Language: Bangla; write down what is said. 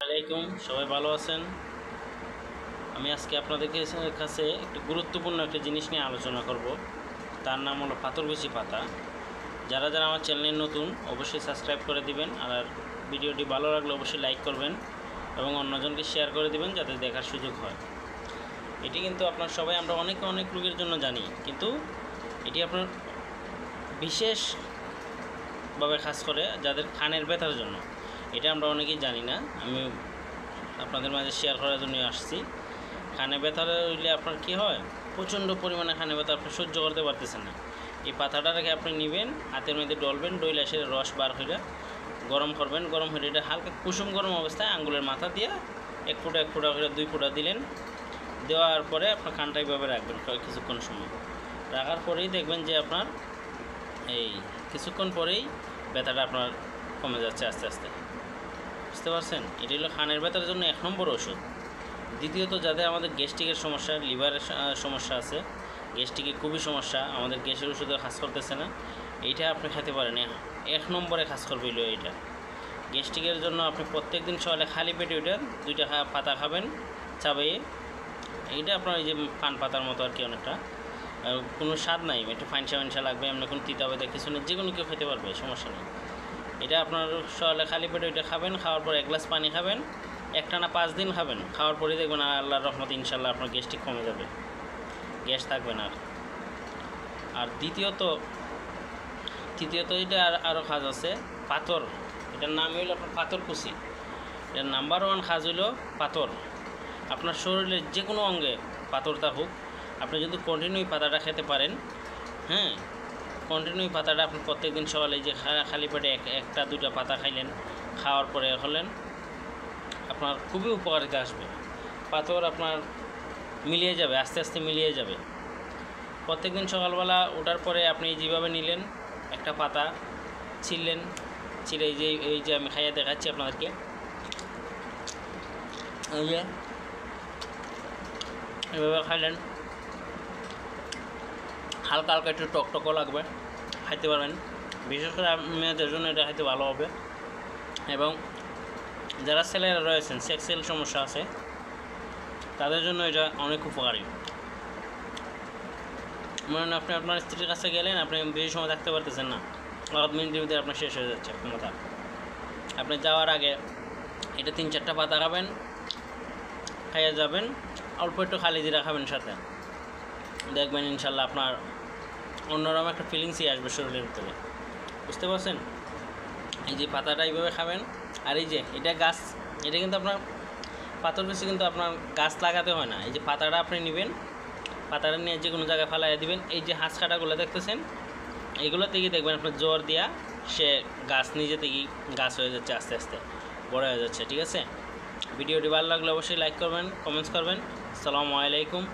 আলাইকুম, সবাই ভালো আছেন। আমি আজকে আপনাদের কাছে একটি গুরুত্বপূর্ণ একটা জিনিস নিয়ে আলোচনা করব। তার নাম হলো পাথরকুচি পাতা। যারা যারা আমার চ্যানেলে নতুন অবশ্যই সাবস্ক্রাইব করে দিবেন, আর ভিডিওটি ভালো লাগলে অবশ্যই লাইক করবেন এবং অন্যজনকে শেয়ার করে দিবেন যাতে দেখার সুযোগ হয়। এটি কিন্তু আপনার সবাই আমরা অনেক রোগের জন্য জানি, কিন্তু এটি আপনার বিশেষভাবে কাজ করে যাদের কানের ব্যথার জন্য। এটা আমরা অনেকেই জানি না, আমি আপনাদের মাঝে শেয়ার করার জন্য আসছি। কানে ব্যথা হইলে আপনার কী হয়, প্রচণ্ড পরিমাণে কানে ব্যথা আপনি সহ্য করতে পারতেছেন না। এই পাতাটা রেখে আপনি নেবেন, হাতের মধ্যে ডলবেন, ডইলে সে রস বার হইলে গরম করবেন। গরম হইলে এটা হালকা কুসুম গরম অবস্থায় আঙ্গুলের মাথা দিয়ে এক ফোঁটা করে 2 ফোঁটা দিলেন। দেওয়ার পরে আপনার কানটা এইভাবে রাখবেন কিছুক্ষণ সময়। রাখার পরেই দেখবেন যে আপনার এই কিছুক্ষণ পরেই ব্যথাটা আপনার কমে যাচ্ছে আস্তে আস্তে। বুঝতে পারছেন? এটি হলো কানের ব্যথার জন্য 1 নম্বর ওষুধ। দ্বিতীয়ত, যাদের আমাদের গ্যাস্ট্রিকের সমস্যা, লিভারের সমস্যা আছে, গ্যাস্ট্রিকের খুবই সমস্যা, আমাদের গ্যাসের ওষুধে কাজ করতেছে না, এইটা আপনি খেতে পারেন। 1 নম্বরে কাজ করবে হলো এইটা। গ্যাস্ট্রিকের জন্য আপনি প্রত্যেক দিন সকালে খালি পেটে ওইটা 2টা পাতা খাবেন চাবাইয়ে। এইটা আপনার এই যে পান পাতার মতো আর কি, অনেকটা কোনো স্বাদ নাই, একটু ফাইনসা লাগবে, এমনি কোনো তিতা বেদা কিছু নেই, যে কোনো কেউ খেতে পারবে, সমস্যা নেই। এটা আপনার সকালে খালি পেটে ওইটা খাবেন, খাওয়ার পর 1 গ্লাস পানি খাবেন, একটানা 5 দিন খাবেন। খাওয়ার পরেই দেখবেন আল্লাহর রহমতে ইনশাল্লাহ আপনার গ্যাস্ট্রিক কমে যাবে, গ্যাস থাকবে না। আর তৃতীয়ত এটা আরও কাজ আছে পাথর। এটার নাম হইল আপনার পাথরকুচি। এটার নাম্বার 1 কাজ হইল পাথর। আপনার শরীরের যে কোনো অঙ্গে পাথর থাকুক, আপনি যদি কন্টিনিউ পাতাটা খেতে পারেন, হ্যাঁ, কন্টিনিউ পাতাটা আপনি প্রত্যেক দিন সকালে যে খালি পেটে 1টা 2টা পাতা খাইলেন, খাওয়ার পরে হলেন, আপনার খুবই উপকারিতা আসবে। পাথর আপনার মিলিয়ে যাবে, আস্তে আস্তে মিলিয়ে যাবে। প্রত্যেক দিন সকালবেলা ওঠার পরে আপনি যেভাবে নিলেন, একটা পাতা ছিললেন, ছিঁড়ে এই যে আমি খাইয়ে দেখাচ্ছি আপনাদেরকে, এই যে এভাবে খাইলেন, হালকা একটু টকটকও লাগবে, খাইতে পারবেন। বিশেষ করে মেয়েদের জন্য এটা খাইতে ভালো হবে। এবং যারা ছেলেরা রয়েছেন, সেক্সুয়াল সমস্যা আছে, তাদের জন্য এটা অনেক উপকারী। মনে হয় আপনি আপনার স্ত্রীর কাছে গেলেন, আপনি বেশি সময় থাকতে পারতেছেন না, 8 মিনিটের ভিতরে আপনার শেষ হয়ে যাচ্ছে ক্ষমতা। আপনি যাওয়ার আগে এটা 3-4টা পাতা খাবেন, খাইয়ে যাবেন, অল্প একটু খালি জিরা খাবেন সাথে, দেখবেন ইনশাল্লাহ আপনার অন্যরকম একটা ফিলিংসই আসবে শরীরের ভিতরে। বুঝতে পারছেন? এই যে পাতাটা এইভাবে খাবেন। আর এই যে এটা গাছ, এটা কিন্তু আপনার পাথরকুচি কিন্তু আপনার গাছ লাগাতে হয় না। এই যে পাতাটা আপনি নেবেন, পাতাটা নিয়ে যে কোনো জায়গায় ফালাইয়া দিবেন। এই যে হাঁস কাটাগুলো দেখতেছেন, এইগুলো থেকেই দেখবেন আপনার জ্বর দিয়া সে গাছ নিজে থেকেই গাছ হয়ে যাচ্ছে, আস্তে আস্তে বড় হয়ে যাচ্ছে। ঠিক আছে? ভিডিওটি ভালো লাগলে অবশ্যই লাইক করবেন, কমেন্টস করবেন। আসসালামু আলাইকুম।